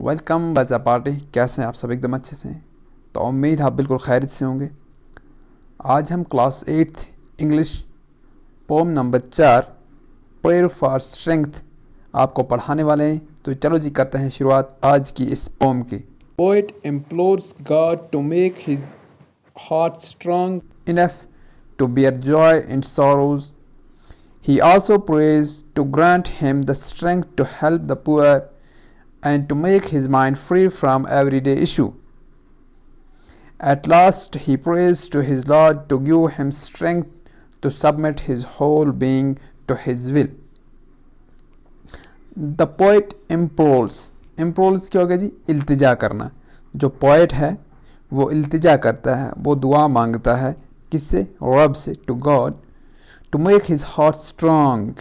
Welcome बच्चा party. कैसे हैं आप सब? एकदम अच्छे से हैं तो उम्मीद है आप बिल्कुल खैरियत से होंगे। आज हम class 8 English poem number 4 prayer for strength आपको पढ़ाने वाले हैं। तो चलो जी करते हैं शुरुआत आज की इस पोम की। Poet implores God to make his heart strong enough to bear joy in sorrows. He also prays to grant him the strength to help the poor and to make his mind free from everyday issue. At last he prays to his Lord to give him strength to submit his whole being to his will. The poet implores क्या हो गया जी? इल्तिजा करना। जो poet है वो इल्तिजा करता है, वो दुआ मांगता है किससे? रब से, to God, to make his heart strong,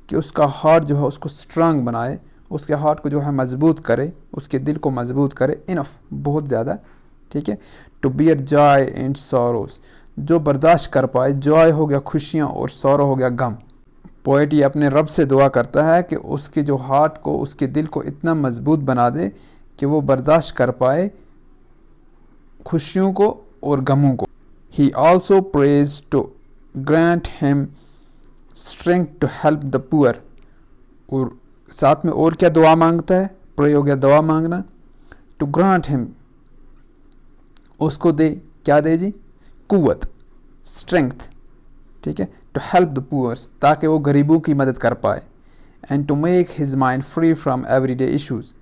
कि उसका हार्ट जो है उसको स्ट्रांग बनाए, उसके हार्ट को जो है मजबूत करे, उसके दिल को मजबूत करे, इनफ, बहुत ज़्यादा, ठीक है। To bear joy in sorrows, जो बर्दाश्त कर पाए, जॉय हो गया खुशियाँ और सॉरो हो गया गम। पोएट ये अपने रब से दुआ करता है कि उसके जो हार्ट को, उसके दिल को इतना मजबूत बना दे कि वो बर्दाश्त कर पाए खुशियों को और गमों को। He also prays to grant him strength to help the poor, और साथ में और क्या दुआ मांगता है? प्रे हो गया दुआ मांगना, टू ग्रांट हिम, उसको दे, क्या दे जी? कुव्वत, स्ट्रेंथ, ठीक है। टू हेल्प द पुअर्स, ताकि वो गरीबों की मदद कर पाए। And to make his mind free from everyday issues,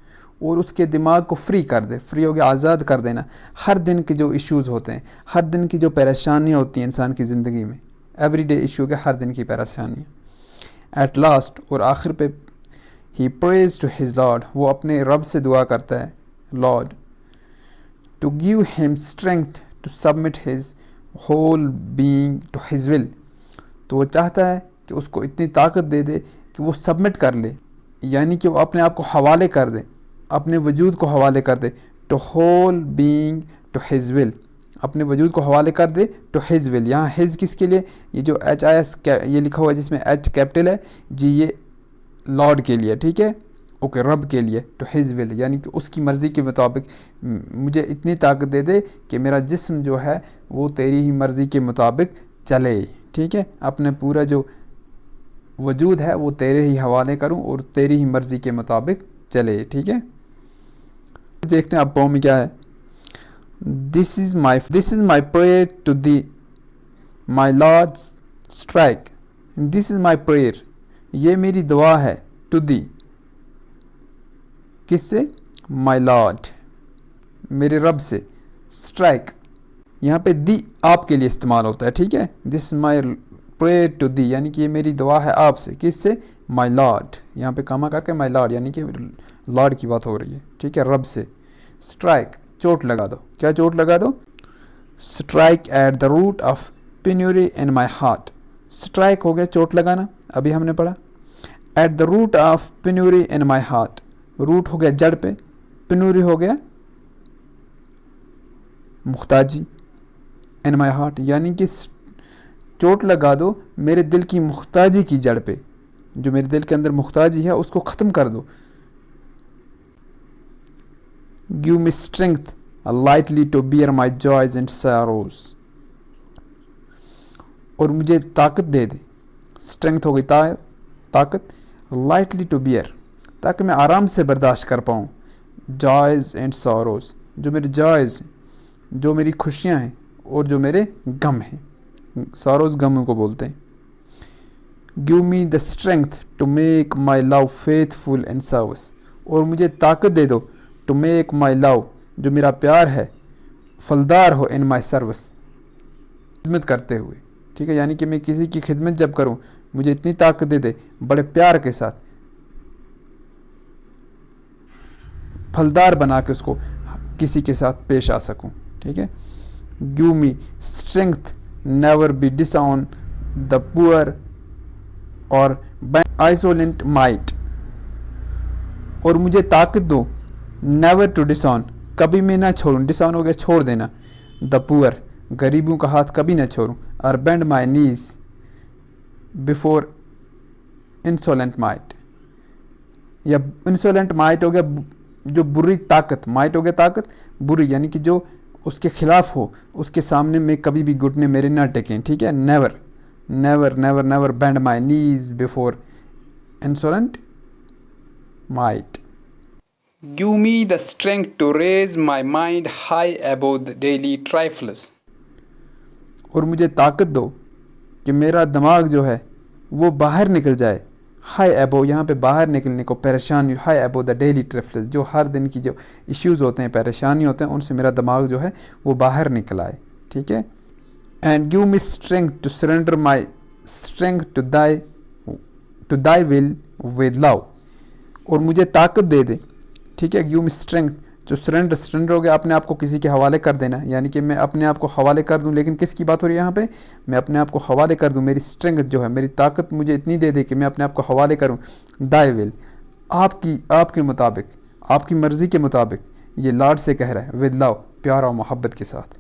और उसके दिमाग को फ्री कर दे, फ्री हो गया आज़ाद कर देना, हर दिन के जो इश्यूज़ होते हैं, हर दिन की जो परेशानियाँ होती हैं इंसान की ज़िंदगी में, एवरीडे इशू के हर दिन की परेशानियाँ। एट लास्ट, और आखिर पे, he prays to his lord, वो अपने रब से दुआ करता है, lord, to give him strength to submit his whole being to his will, तो वो चाहता है कि उसको इतनी ताकत दे दे कि वो सबमिट कर ले, यानी कि वो अपने आप को हवाले कर दे, अपने वजूद को हवाले कर दे, to whole being to his will, अपने वजूद को हवाले कर दे टू हिज विल। यहाँ हिज किसके लिए? ये जो HIS ये लिखा हुआ है जिसमें H कैपिटल है जी, ये लॉर्ड के लिए, ठीक है, ओके, रब के लिए, टू हिज विल, यानी कि उसकी मर्ज़ी के मुताबिक मुझे इतनी ताकत दे दे कि मेरा जिस्म जो है वो तेरी ही मर्ज़ी के मुताबिक चले, ठीक है, अपने पूरा जो वजूद है वो तेरे ही हवाले करूं और तेरी ही मर्ज़ी के मुताबिक चले, ठीक है। देखते हैं अब पोम में क्या है। This is my prayer to thee my lord strike, this is my prayer, ये मेरी दुआ है, टू दी, किससे? माई लॉर्ड, मेरे रब से, स्ट्राइक, यहाँ पे दी आपके लिए इस्तेमाल होता है, ठीक है। This my prayer to thee, यानी कि ये मेरी दुआ है आपसे, किससे? माई लॉर्ड, यहाँ पे कामा करके माई लॉर्ड, यानी कि लॉर्ड की बात हो रही है, ठीक है, रब से। स्ट्राइक, चोट लगा दो, क्या चोट लगा दो? Strike at the root of penury in my heart, strike हो गया चोट लगाना, अभी हमने पढ़ा। At the root of penury in my heart, root हो गया जड़ पे, पेन्यूरी हो गया मुख्ताजी, इन माई हार्ट, यानी कि चोट लगा दो मेरे दिल की मुख्ताजी की जड़ पे, जो मेरे दिल के अंदर मुख्ताजी है उसको ख़त्म कर दो। Give me strength lightly to bear my joys and sorrows, और मुझे ताकत दे दे, स्ट्रेंथ हो गई ताकत, लाइटली टू बियर, ताकि मैं आराम से बर्दाश्त कर पाऊँ, जॉयज एंड सैरोज, जो मेरे जॉयज, जो मेरी खुशियाँ हैं और जो मेरे गम हैं, सॉरोज गमों को बोलते हैं। Give me the strength to make my love faithful and service, और मुझे ताकत दे दो, टू मेक माई लव, जो मेरा प्यार है, फलदार हो, इन माई सर्विस, खिदमत करते हुए, ठीक है, यानी कि मैं किसी की खिदमत जब करूं मुझे इतनी ताकत दे दे, बड़े प्यार के साथ फलदार बना के उसको किसी के साथ पेश आ सकूं, ठीक है। Give me strength never be डिसऑन the poor और आइसोलेंट माइट, और मुझे ताकत दो, नेवर टू डिसऑन, कभी मैं ना छोड़ूं, डिसऑन हो गया छोड़ देना, द पुअर, गरीबों का हाथ कभी ना छोड़ूं, और बेंड माई नीज बिफोर इंसोलेंट माइट, या इंसोलेंट माइट हो गया جو بری طاقت، مائٹ ہو گیا طاقت، بری یعنی کہ جو اس کے خلاف ہو، اس کے سامنے میں کبھی بھی گھٹنے میرے نہ ٹکیں، ٹھیک ہے. Never never never never bend my knees before insolent might. Give me the strength to raise my mind high above the daily trifles. اور مجھے طاقت دو کہ میرا دماغ جو ہے وہ باہر نکل جائے. ہائی ایبو یہاں پہ باہر نکلنے کو، پریشانی، ہائی ایبو دا ڈیلی ٹریفلز، جو ہر دن کی جو ایشوز ہوتے ہیں، پریشانی ہوتے ہیں، ان سے میرا دماغ جو ہے وہ باہر نکل آئے، ٹھیک ہے. And give me strength to surrender my strength to thy will with لو. اور مجھے طاقت دے دے، ٹھیک ہے. گیو می اسٹرینتھ جو سرینڈر ہو گیا اپنے آپ کو کسی کے حوالے کر دینا، یعنی کہ میں اپنے آپ کو حوالے کر دوں. لیکن کس کی بات ہو رہی ہے یہاں پہ؟ میں اپنے آپ کو حوالے کر دوں. میری اسٹرینتھ جو ہے، میری طاقت مجھے اتنی دے دے کہ میں اپنے آپ کو حوالے کروں. دائی ول، آپ کے مطابق، آپ کی مرضی کے مطابق. یہ لاڈ سے کہہ رہا ہے، ود لو، پیار اور محبت کے ساتھ.